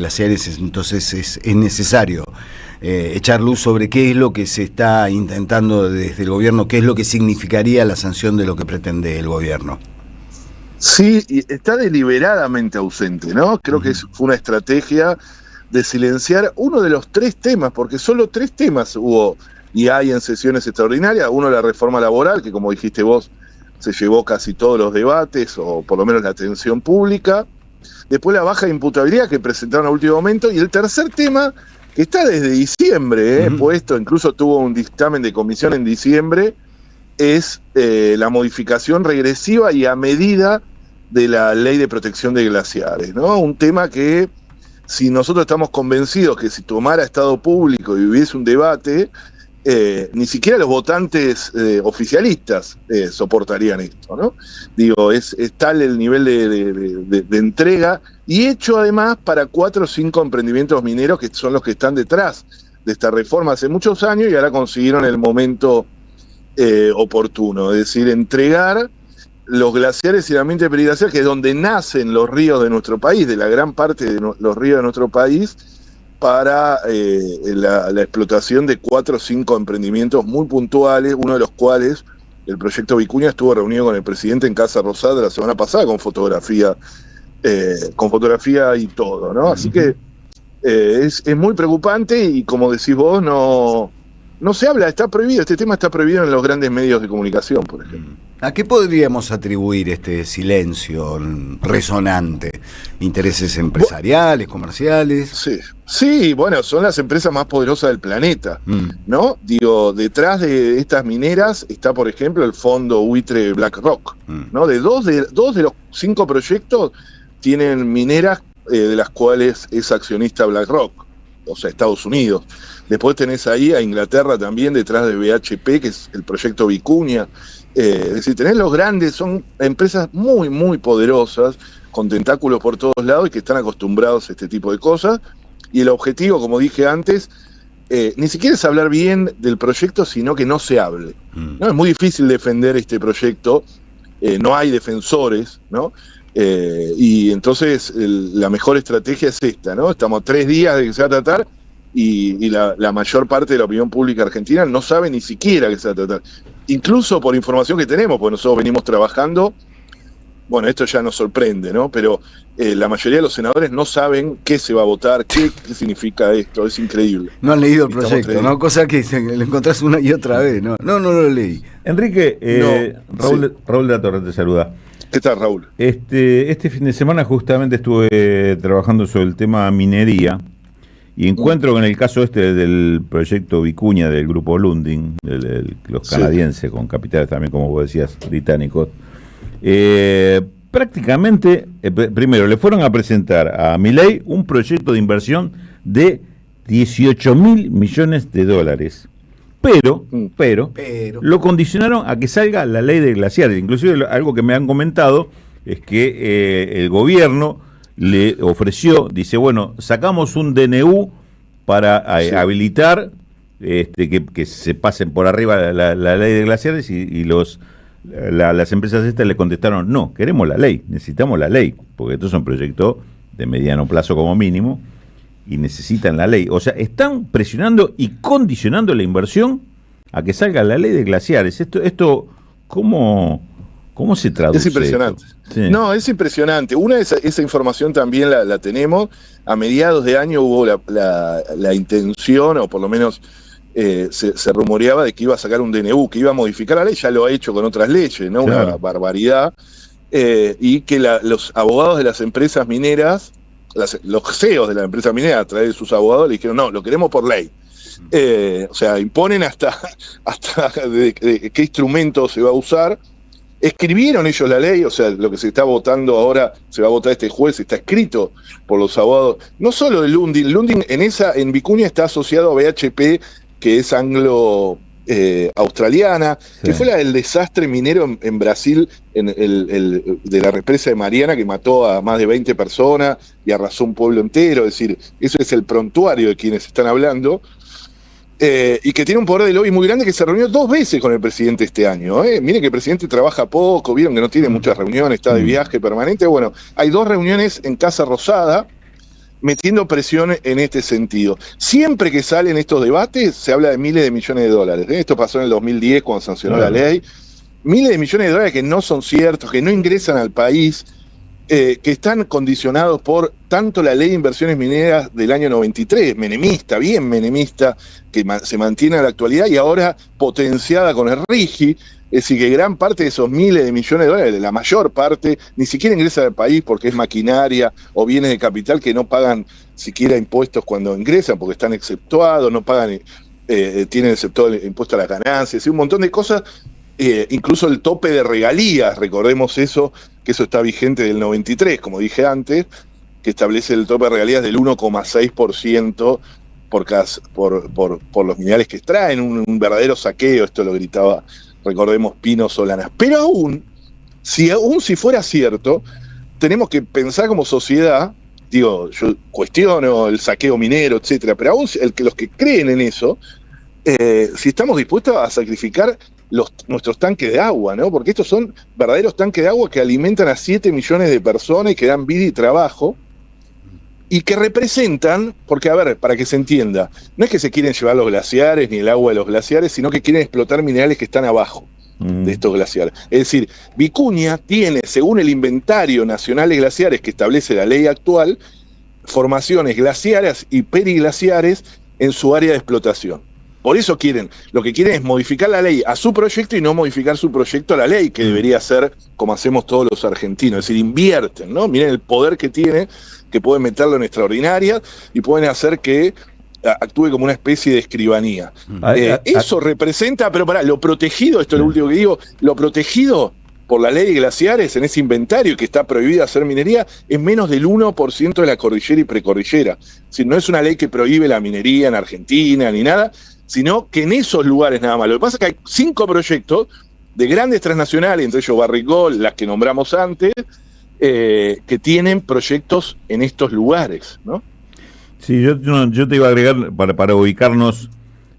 glaciares, entonces es necesario echar luz sobre qué es lo que se está intentando desde el gobierno, qué es lo que significaría la sanción de lo que pretende el gobierno. Sí, y está deliberadamente ausente, ¿no? Creo que fue una estrategia de silenciar uno de los 3 temas, porque solo 3 temas hubo y hay en sesiones extraordinarias. Uno, la reforma laboral, que como dijiste vos, se llevó casi todos los debates, o por lo menos la atención pública. Después la baja de imputabilidad que presentaron a último momento. Y el tercer tema, que está desde diciembre, puesto, incluso tuvo un dictamen de comisión en diciembre, es la modificación regresiva y a medida de la ley de protección de glaciares, ¿no? Un tema que, si nosotros estamos convencidos que si tomara Estado público y hubiese un debate, ni siquiera los votantes oficialistas soportarían esto, ¿no? Digo, es tal el nivel de entrega, y hecho además para 4 o 5 emprendimientos mineros que son los que están detrás de esta reforma hace muchos años y ahora consiguieron el momento oportuno, es decir, entregar los glaciares y el ambiente periglacial, que es donde nacen los ríos de nuestro país, de la gran parte de los ríos de nuestro país, para la explotación de 4 o 5 emprendimientos muy puntuales, uno de los cuales, el proyecto Vicuña, estuvo reunido con el presidente en Casa Rosada la semana pasada con fotografía y todo, ¿no? Así que es muy preocupante y, como decís vos, no se habla, está prohibido, este tema está prohibido en los grandes medios de comunicación, por ejemplo. ¿A qué podríamos atribuir este silencio resonante? ¿Intereses empresariales, comerciales? Sí, bueno, son las empresas más poderosas del planeta, ¿no? Digo, detrás de estas mineras está, por ejemplo, el fondo buitre BlackRock, ¿no? De dos de los 5 proyectos tienen mineras de las cuales es accionista BlackRock, o sea, Estados Unidos. Después tenés ahí a Inglaterra también detrás de BHP, que es el proyecto Vicuña. Es decir, tenés los grandes, son empresas muy, muy poderosas, con tentáculos por todos lados y que están acostumbrados a este tipo de cosas. Y el objetivo, como dije antes, ni siquiera es hablar bien del proyecto, sino que no se hable, ¿no? Es muy difícil defender este proyecto, no hay defensores, ¿no? Y entonces la mejor estrategia es esta, ¿no? Estamos a 3 días de que se va a tratar y la mayor parte de la opinión pública argentina no sabe ni siquiera que se va a tratar. Incluso por información que tenemos, porque nosotros venimos trabajando, bueno, esto ya nos sorprende, ¿no? Pero la mayoría de los senadores no saben qué se va a votar, qué significa esto, es increíble. No han leído el proyecto, ¿no? Cosa que lo encontrás una y otra vez, ¿no? No lo leí. Enrique, Raúl de la Torre te saluda. ¿Qué tal, Raúl? Este fin de semana justamente estuve trabajando sobre el tema minería y encuentro con el caso del proyecto Vicuña del grupo Lundin, los canadienses, con capitales también, como vos decías, británicos. Prácticamente, primero, le fueron a presentar a Milei un proyecto de inversión de 18.000 millones de dólares. Pero lo condicionaron a que salga la ley de glaciares. Inclusive algo que me han comentado es que el gobierno le ofreció, dice, bueno, sacamos un DNU para habilitar que se pasen por arriba la ley de glaciares y las empresas estas le contestaron, no, queremos la ley, necesitamos la ley, porque estos son proyectos de mediano plazo como mínimo y necesitan la ley. O sea, están presionando y condicionando la inversión a que salga la ley de glaciares. Esto ¿cómo se traduce? Es impresionante. Sí. No, es impresionante. Esa información también la tenemos. A mediados de año hubo la intención, o por lo menos se rumoreaba de que iba a sacar un DNU, que iba a modificar la ley, ya lo ha hecho con otras leyes, ¿no? Claro. Una barbaridad. Y que los abogados de las empresas mineras, los CEOs de la empresa minera, a través de sus abogados, le dijeron, no, lo queremos por ley. O sea, imponen hasta de qué instrumento se va a usar. Escribieron ellos la ley, o sea, lo que se está votando ahora, se va a votar este jueves, está escrito por los abogados, no solo de Lundin. Lundin en Vicuña está asociado a BHP, que es australiana, que fue la del desastre minero en Brasil, de la represa de Mariana, que mató a más de 20 personas y arrasó un pueblo entero. Es decir, eso es el prontuario de quienes están hablando. Y que tiene un poder de lobby muy grande, que se reunió 2 veces con el presidente este año. Miren que el presidente trabaja poco, vieron que no tiene muchas reuniones, está de viaje permanente. Bueno, hay 2 reuniones en Casa Rosada, metiendo presión en este sentido. Siempre que salen estos debates se habla de miles de millones de dólares. Esto pasó en el 2010 cuando sancionó la ley. Miles de millones de dólares que no son ciertos, que no ingresan al país, que están condicionados por tanto la ley de inversiones mineras del año 93, menemista, bien menemista, que se mantiene a la actualidad y ahora potenciada con el RIGI. Es decir, que gran parte de esos miles de millones de dólares, la mayor parte, ni siquiera ingresa al país porque es maquinaria o bienes de capital que no pagan siquiera impuestos cuando ingresan porque están exceptuados, no pagan, tienen exceptuado el impuesto a las ganancias, y un montón de cosas, incluso el tope de regalías, recordemos eso, que eso está vigente del 93, como dije antes, que establece el tope de regalías del 1,6% por los minerales que extraen, un verdadero saqueo, esto lo gritaba, recordemos, Pino Solanas. Pero aún si fuera cierto, tenemos que pensar como sociedad, digo, yo cuestiono el saqueo minero, etcétera, pero aún los que creen en eso, si estamos dispuestos a sacrificar nuestros tanques de agua, ¿no? Porque estos son verdaderos tanques de agua que alimentan a 7 millones de personas y que dan vida y trabajo, y que representan, porque a ver, para que se entienda, no es que se quieren llevar los glaciares ni el agua de los glaciares, sino que quieren explotar minerales que están abajo de estos glaciares. Es decir, Vicuña tiene, según el inventario nacional de glaciares que establece la ley actual, formaciones glaciares y periglaciares en su área de explotación. Por eso lo que quieren es modificar la ley a su proyecto y no modificar su proyecto a la ley, que debería ser como hacemos todos los argentinos. Es decir, invierten, ¿no? Miren el poder que tiene, que pueden meterlo en extraordinarias y pueden hacer que actúe como una especie de escribanía. Eso representa, pero pará, lo protegido, esto es lo último que digo, lo protegido por la ley de glaciares en ese inventario que está prohibido hacer minería es menos del 1% de la cordillera y precordillera. Es decir, no es una ley que prohíbe la minería en Argentina ni nada, sino que en esos lugares nada más. Lo que pasa es que hay 5 proyectos de grandes transnacionales, entre ellos Barrick, las que nombramos antes, que tienen proyectos en estos lugares, ¿no? Sí, yo te iba a agregar para ubicarnos,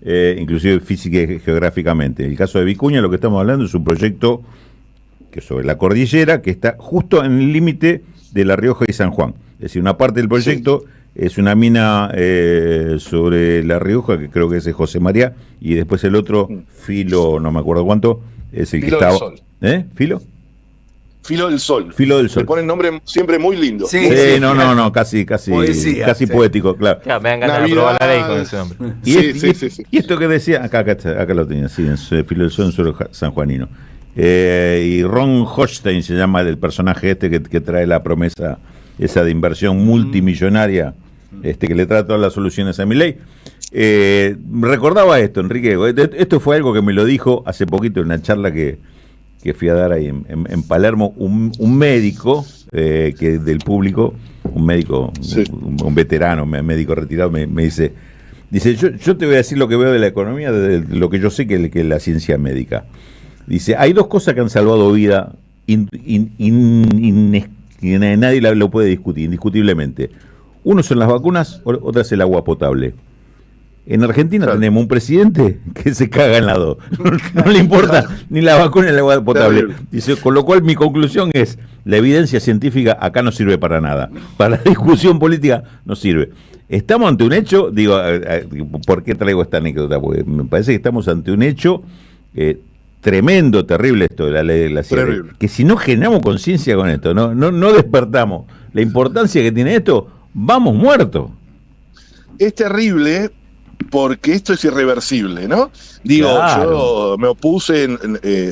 inclusive física y geográficamente. En el caso de Vicuña, lo que estamos hablando es un proyecto que sobre la cordillera, que está justo en el límite de La Rioja y San Juan. Es decir, una parte del proyecto es una mina sobre La Rioja, que creo que es de José María, y después el otro, Filo, no me acuerdo cuánto, es el Filo que estaba... del Sol. ¿Filo? Filo del Sol. Filo del Sol. Le ponen nombre siempre muy lindo. Sí, no, casi poesía, casi poético, claro. Claro, me dan ganas de aprobar la ley con ese nombre. Y esto que decía, acá lo tenía, sí, en Filo del Sol, en suelo sanjuanino. Y Ron Hochstein se llama el personaje que trae la promesa esa de inversión multimillonaria, que le trae todas las soluciones a Milei. Recordaba esto, Enrique, esto fue algo que me lo dijo hace poquito en una charla que fui a dar ahí en Palermo, un médico que del público, un médico, un veterano, un médico retirado, me dice, yo te voy a decir lo que veo de la economía, de lo que yo sé que es la ciencia médica. Dice, hay 2 cosas que han salvado vida nadie lo puede discutir, indiscutiblemente. Uno son las vacunas, otra es el agua potable. En Argentina tenemos un presidente que se caga en las 2. No le importa ni la vacuna ni el agua potable. Dice, con lo cual mi conclusión es, la evidencia científica acá no sirve para nada. Para la discusión política no sirve. Estamos ante un hecho, digo, ¿por qué traigo esta anécdota? Porque me parece que estamos ante un hecho tremendo, terrible esto de la ley de glaciares. Que si no generamos conciencia con esto, no despertamos la importancia que tiene esto, vamos muertos. Es terrible porque esto es irreversible, ¿no? Digo, yo me opuse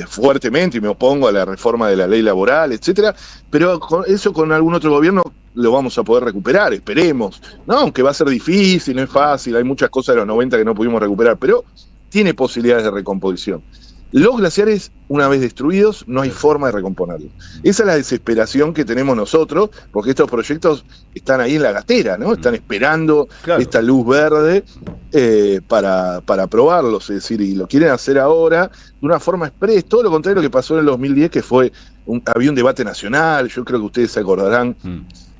fuertemente y me opongo a la reforma de la ley laboral, etcétera, pero con algún otro gobierno lo vamos a poder recuperar, esperemos, ¿no? Aunque va a ser difícil, no es fácil, hay muchas cosas de los 90 que no pudimos recuperar, pero tiene posibilidades de recomposición. Los glaciares, una vez destruidos, no hay forma de recomponerlos. Esa es la desesperación que tenemos nosotros, porque estos proyectos están ahí en la gatera, ¿no? Están esperando esta luz verde para aprobarlos, es decir, y lo quieren hacer ahora de una forma express, todo lo contrario a lo que pasó en el 2010, que había un debate nacional, yo creo que ustedes se acordarán,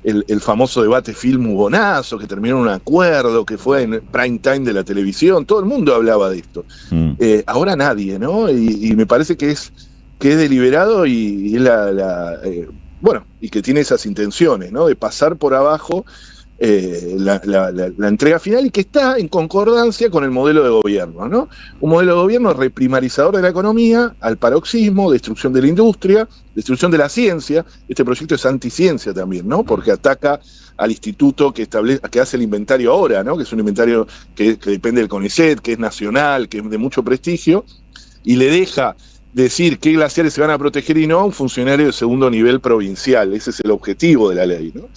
el famoso debate Filmu-Bonazo, que terminó en un acuerdo, que fue en prime time de la televisión, todo el mundo hablaba de esto. Ahora nadie, ¿no? Y me parece que es deliberado y es y que tiene esas intenciones, ¿no? De pasar por abajo la entrega final y que está en concordancia con el modelo de gobierno, ¿no? Un modelo de gobierno reprimarizador de la economía, al paroxismo, destrucción de la industria, destrucción de la ciencia. Este proyecto es anticiencia también, ¿no? Porque ataca al instituto que hace el inventario ahora, ¿no? Que es un inventario que depende del CONICET, que es nacional, que es de mucho prestigio, y le deja decir qué glaciares se van a proteger y no a un funcionario de segundo nivel provincial. Ese es el objetivo de la ley, ¿no?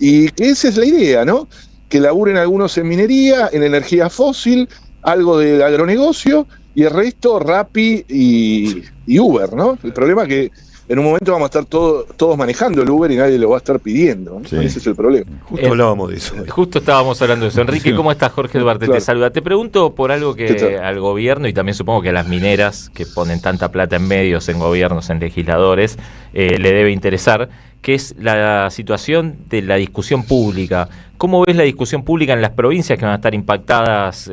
Y que esa es la idea, ¿no? Que laburen algunos en minería, en energía fósil, algo del agronegocio, y el resto Rappi y Uber, ¿no? El problema es que en un momento vamos a estar todos manejando el Uber y nadie lo va a estar pidiendo, ¿no? Sí. Ese es el problema. Justo hablábamos de eso. Justo estábamos hablando de eso. Enrique, ¿cómo estás? Jorge Duarte te saluda. Te pregunto por algo que al gobierno y también supongo que a las mineras que ponen tanta plata en medios, en gobiernos, en legisladores, le debe interesar, que es la situación de la discusión pública. ¿Cómo ves la discusión pública en las provincias que van a estar impactadas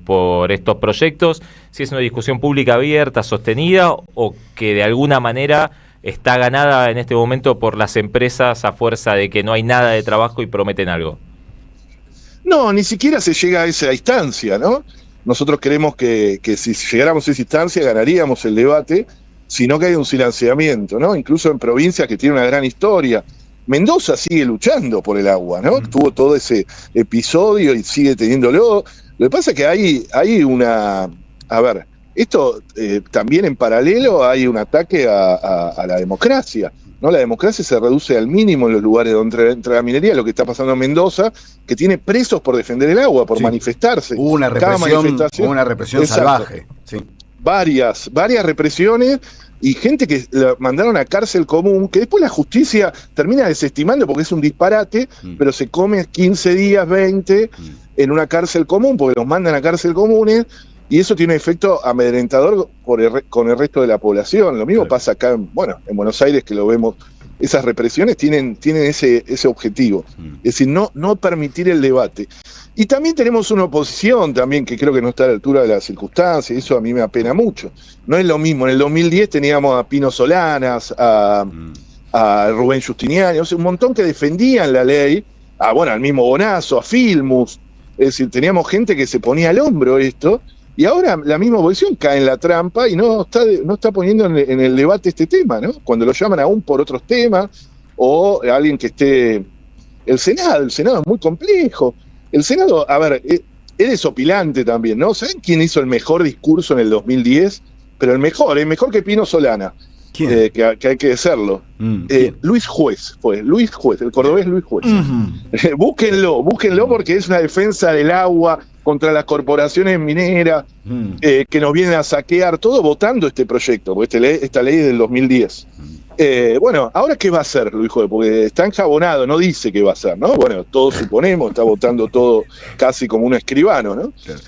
por estos proyectos? Si es una discusión pública abierta, sostenida, o que de alguna manera está ganada en este momento por las empresas a fuerza de que no hay nada de trabajo y prometen algo. No, ni siquiera se llega a esa instancia, ¿no? Nosotros creemos que si llegáramos a esa instancia ganaríamos el debate, sino que hay un silenciamiento, ¿no? Incluso en provincias que tienen una gran historia. Mendoza sigue luchando por el agua, ¿no? Tuvo todo ese episodio y sigue teniéndolo. Lo que pasa es que hay una... A ver, esto también en paralelo hay un ataque a la democracia, ¿no? La democracia se reduce al mínimo en los lugares donde entra la minería, lo que está pasando en Mendoza, que tiene presos por defender el agua, por manifestarse. Hubo una represión salvaje. Sí. Varias represiones y gente que la mandaron a cárcel común, que después la justicia termina desestimando porque es un disparate, pero se come 15 días, 20 en una cárcel común, porque los mandan a cárcel comunes, y eso tiene un efecto amedrentador con el resto de la población. Lo mismo pasa acá, en Buenos Aires, que lo vemos. Esas represiones tienen ese objetivo, es decir, no permitir el debate. Y también tenemos una oposición también que creo que no está a la altura de las circunstancias, y eso a mí me apena mucho. No es lo mismo, en el 2010 teníamos a Pino Solanas, a Rubén Justiniani, o sea, un montón que defendían la ley, al mismo Bonazo, a Filmus, es decir, teníamos gente que se ponía al hombro esto, y ahora la misma oposición cae en la trampa y no está poniendo en el debate este tema, ¿no? Cuando lo llaman aún por otros temas, o alguien que esté... El Senado es muy complejo. El Senado, es desopilante también, ¿no? ¿Saben quién hizo el mejor discurso en el 2010? Pero el mejor que Pino Solana. ¿Quién? Que hay que decirlo. Luis Juez, el cordobés Luis Juez. Búsquenlo porque es una defensa del agua contra las corporaciones mineras que nos vienen a saquear, todo votando este proyecto, porque esta ley es del 2010. Ahora ¿qué va a hacer Luis Juez? Porque está enjabonado, no dice qué va a hacer, ¿no? Bueno, todos suponemos, está votando todo casi como un escribano, ¿no? Claro.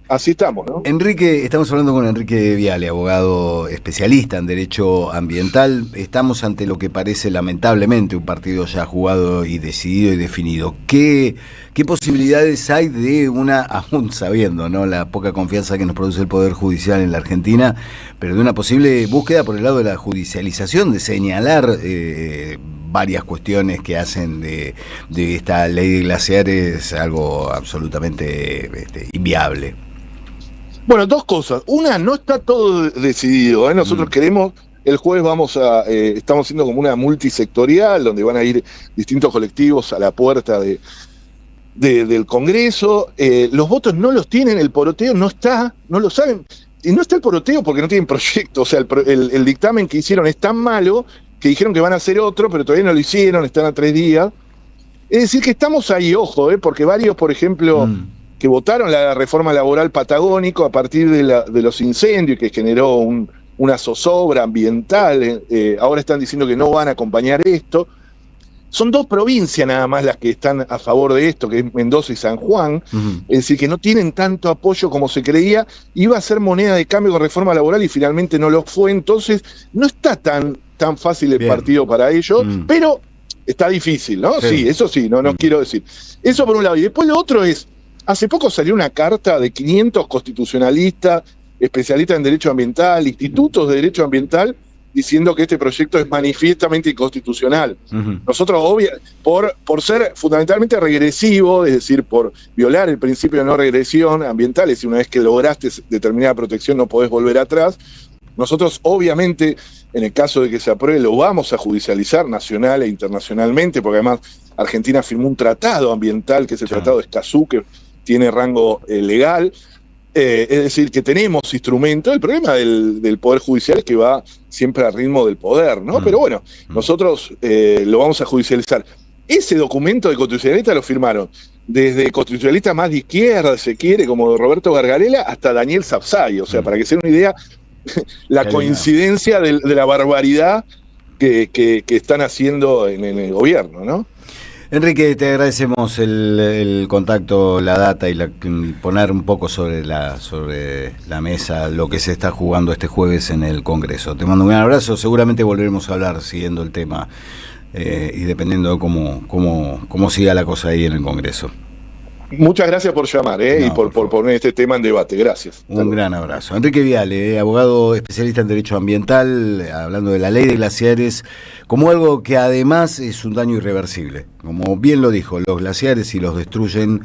Así estamos, ¿no? Enrique, estamos hablando con Enrique Viale, abogado especialista en derecho ambiental. Estamos ante lo que parece lamentablemente un partido ya jugado y decidido y definido. ¿Qué posibilidades hay de aún sabiendo, ¿no?, la poca confianza que nos produce el Poder Judicial en la Argentina, pero de una posible búsqueda por el lado de la judicialización, de señalar varias cuestiones que hacen de esta ley de glaciares algo absolutamente inviable? Bueno, dos cosas. Una, no está todo decidido, ¿eh? Nosotros queremos, el jueves estamos haciendo como una multisectorial, donde van a ir distintos colectivos a la puerta del Congreso. Los votos no los tienen, el poroteo no lo saben. Y no está el poroteo porque no tienen proyecto. O sea, el dictamen que hicieron es tan malo que dijeron que van a hacer otro, pero todavía no lo hicieron, están a 3 días. Es decir, que estamos ahí, ojo, porque varios, por ejemplo, que votaron la reforma laboral patagónico a partir de los incendios que generó una zozobra ambiental, ahora están diciendo que no van a acompañar esto. Son 2 provincias nada más las que están a favor de esto, que es Mendoza y San Juan, es decir, que no tienen tanto apoyo como se creía. Iba a ser moneda de cambio con reforma laboral y finalmente no lo fue, entonces no está tan fácil el partido para ellos, pero está difícil, ¿no? Sí, eso sí, no quiero decir. Eso por un lado. Y después lo otro es, hace poco salió una carta de 500 constitucionalistas, especialistas en derecho ambiental, institutos de derecho ambiental, diciendo que este proyecto es manifiestamente inconstitucional. Nosotros, por ser fundamentalmente regresivo, es decir, por violar el principio de no regresión ambiental, es decir, una vez que lograste determinada protección no podés volver atrás, nosotros obviamente, en el caso de que se apruebe, lo vamos a judicializar nacional e internacionalmente, porque además Argentina firmó un tratado ambiental, que es el Tratado de Escazú, que tiene rango legal. Es decir, que tenemos instrumentos. El problema del Poder Judicial es que va siempre al ritmo del poder, ¿no? Pero bueno, nosotros lo vamos a judicializar. Ese documento de constitucionalista lo firmaron desde constitucionalistas más de izquierda, se quiere, como Roberto Gargarella, hasta Daniel Sapsay. O sea, para que se den una idea, la coincidencia de la barbaridad que están haciendo en el gobierno, ¿no? Enrique, te agradecemos el contacto, la data y poner un poco sobre la mesa lo que se está jugando este jueves en el Congreso. Te mando un gran abrazo, seguramente volveremos a hablar siguiendo el tema y dependiendo de cómo siga la cosa ahí en el Congreso. Muchas gracias por llamar y por poner este tema en debate. Gracias. Un gran abrazo. Enrique Viale, abogado especialista en Derecho Ambiental, hablando de la ley de glaciares como algo que además es un daño irreversible. Como bien lo dijo, los glaciares si los destruyen,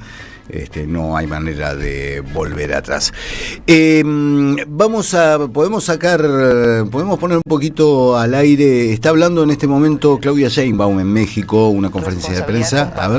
no hay manera de volver atrás. Podemos poner un poquito al aire. Está hablando en este momento Claudia Sheinbaum en México, una conferencia de prensa. A ver.